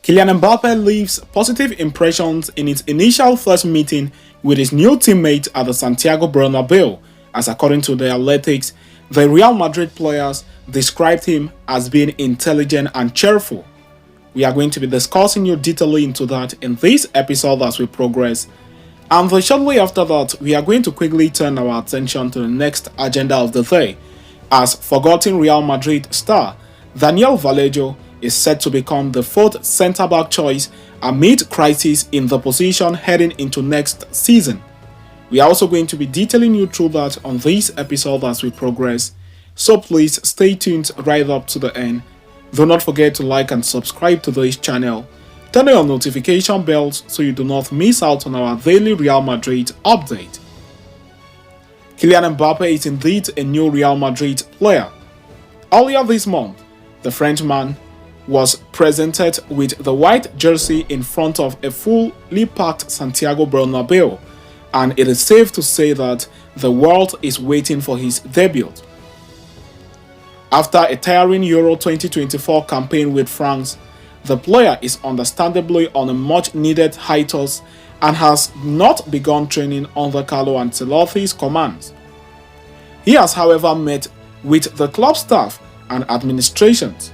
Kylian Mbappe leaves positive impressions in his initial first meeting with his new teammate at the Santiago Bernabeu, as according to the Athletics, the Real Madrid players described him as being intelligent and cheerful. We are going to be discussing you detailedly into that in this episode as we progress. And shortly after that, we are going to quickly turn our attention to the next agenda of the day, as forgotten Real Madrid star Madrid Vallejo is set to become the fourth centre-back choice amid crisis in the position heading into next season. We are also going to be detailing you through that on this episode as we progress, so please stay tuned right up to the end. Do not forget to like and subscribe to this channel. Turn on your notification bells so you do not miss out on our daily Real Madrid update. Kylian Mbappe is indeed a new Real Madrid player. Earlier this month, the Frenchman was presented with the white jersey in front of a fully packed Santiago Bernabeu, and it is safe to say that the world is waiting for his debut. After a tiring Euro 2024 campaign with France, the player is understandably on a much-needed hiatus and has not begun training under Carlo Ancelotti's commands. He has, however, met with the club staff and administrations,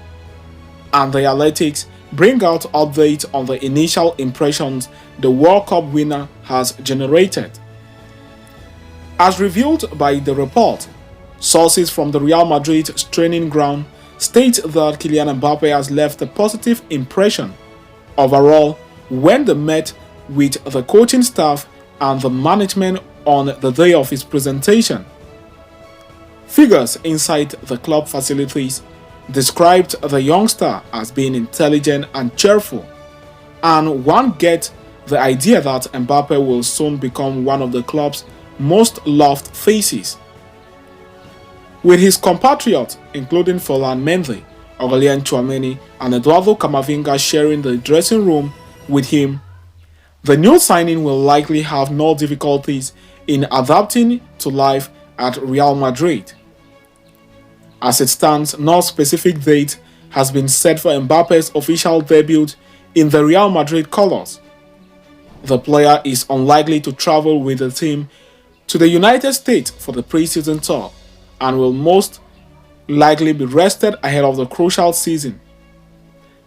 and the Athletics bring out updates on the initial impressions the World Cup winner has generated. As revealed by the report, sources from the Real Madrid training ground state that Kylian Mbappe has left a positive impression overall when they met with the coaching staff and the management on the day of his presentation. Figures inside the club facilities described the youngster as being intelligent and cheerful, and one gets the idea that Mbappe will soon become one of the club's most loved faces. With his compatriots, including Ferland Mendy, Aurelien Tchouameni, and Eduardo Camavinga sharing the dressing room with him, the new signing will likely have no difficulties in adapting to life at Real Madrid. As it stands, no specific date has been set for Mbappe's official debut in the Real Madrid colours. The player is unlikely to travel with the team to the United States for the pre-season tour and will most likely be rested ahead of the crucial season.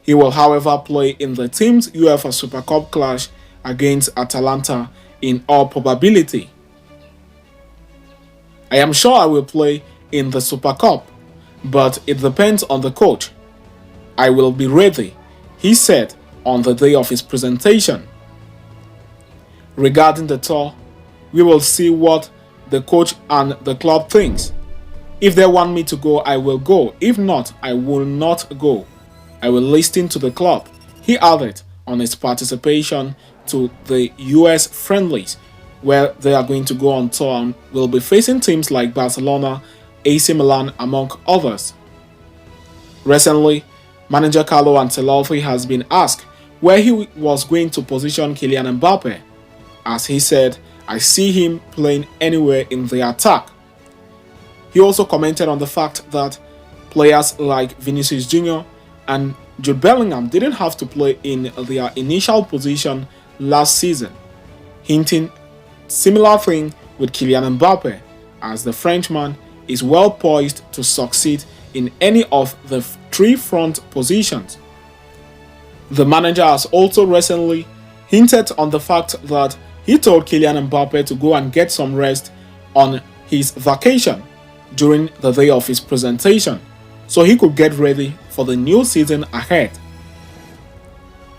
He will, however, play in the team's UEFA Super Cup clash against Atalanta in all probability. I am sure I will play in the Super Cup, but it depends on the coach. I will be ready, he said on the day of his presentation. Regarding the tour, we will see what the coach and the club thinks. If they want me to go, I will go. If not, I will not go. I will listen to the club, he added on his participation to the US friendlies, where they are going to go on tour and will be facing teams like Barcelona, AC Milan, among others. Recently, manager Carlo Ancelotti has been asked where he was going to position Kylian Mbappe. As he said, "I see him playing anywhere in the attack." He also commented on the fact that players like Vinicius Jr. and Jude Bellingham didn't have to play in their initial position last season, hinting similar thing with Kylian Mbappe, as the Frenchman is well poised to succeed in any of the three front positions. The manager has also recently hinted on the fact that he told Kylian Mbappe to go and get some rest on his vacation during the day of his presentation, so he could get ready for the new season ahead.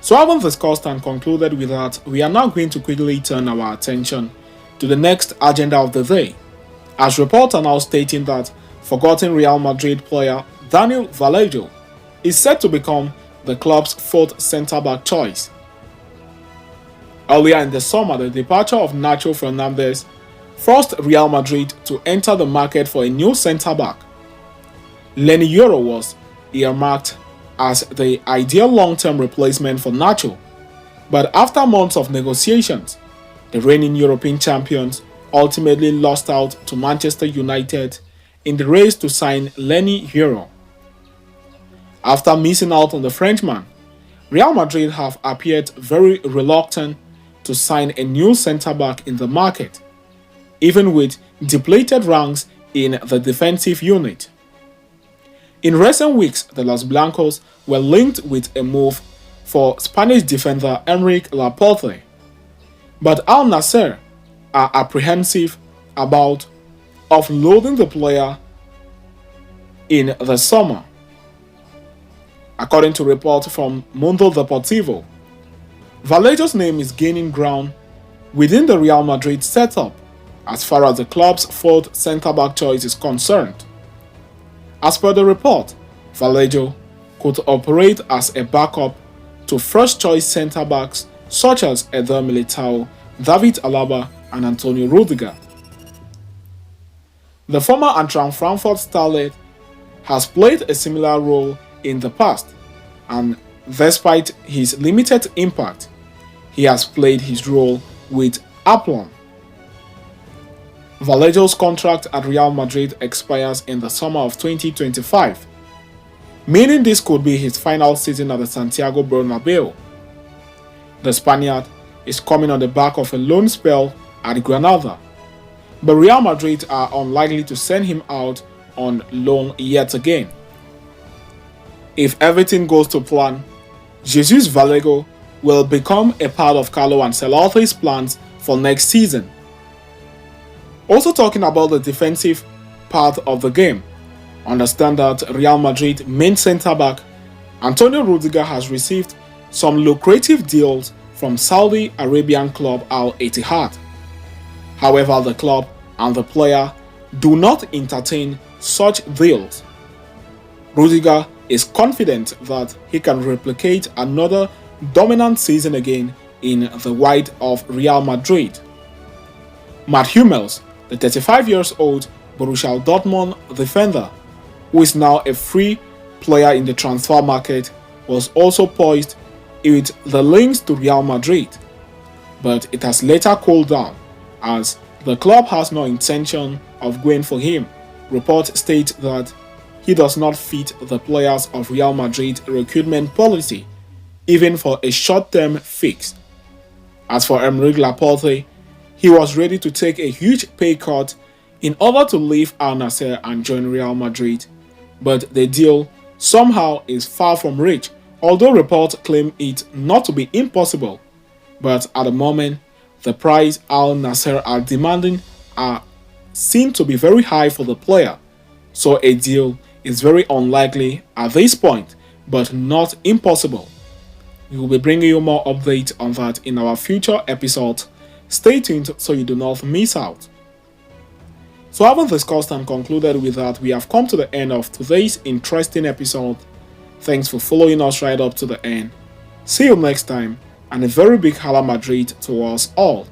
So having discussed and concluded with that, we are now going to quickly turn our attention to the next agenda of the day, as reports are now stating that forgotten Real Madrid player Madrid Vallejo is set to become the club's fourth centre-back choice. Earlier in the summer, the departure of Nacho Fernandez forced Real Madrid to enter the market for a new centre-back. Leny Yoro was earmarked as the ideal long-term replacement for Nacho, but after months of negotiations, the reigning European champions ultimately lost out to Manchester United in the race to sign Leny Yoro. After missing out on the Frenchman, Real Madrid have appeared very reluctant to sign a new centre-back in the market, even with depleted ranks in the defensive unit. In recent weeks, the Los Blancos were linked with a move for Spanish defender Enrique Laporte, but Al Nassr are apprehensive about offloading the player in the summer. According to reports from Mundo Deportivo, Vallejo's name is gaining ground within the Real Madrid setup as far as the club's fourth centre-back choice is concerned. As per the report, Vallejo could operate as a backup to first-choice centre-backs such as Eder Militao, David Alaba, and Antonio Rudiger. The former Eintracht Frankfurt starlet has played a similar role in the past, and despite his limited impact, he has played his role with aplomb. Vallejo's contract at Real Madrid expires in the summer of 2025, meaning this could be his final season at the Santiago Bernabeu. The Spaniard is coming on the back of a loan spell at Granada, but Real Madrid are unlikely to send him out on loan yet again. If everything goes to plan, Jesus Vallejo will become a part of Carlo Ancelotti's plans for next season. Also talking about the defensive part of the game, understand that Real Madrid main centre-back Antonio Rudiger has received some lucrative deals from Saudi Arabian club Al Ittihad. However, the club and the player do not entertain such deals. Rudiger is confident that he can replicate another dominant season again in the white of Real Madrid. Matt Hummels, the 35-year-old Borussia Dortmund defender, who is now a free player in the transfer market, was also poised with the links to Real Madrid, but it has later cooled down as the club has no intention of going for him. Reports state that he does not fit the players of Real Madrid recruitment policy, even for a short-term fix. As for Enrique Laporte, he was ready to take a huge pay cut in order to leave Al Nassr and join Real Madrid, but the deal somehow is far from reach, although reports claim it not to be impossible. But at the moment, the price Al Nassr are demanding are seen to be very high for the player, so a deal is very unlikely at this point, but not impossible. We will be bringing you more updates on that in our future episodes. Stay tuned so you do not miss out. So having discussed and concluded with that, we have come to the end of today's interesting episode. Thanks for following us right up to the end. See you next time, and a very big Hala Madrid to us all.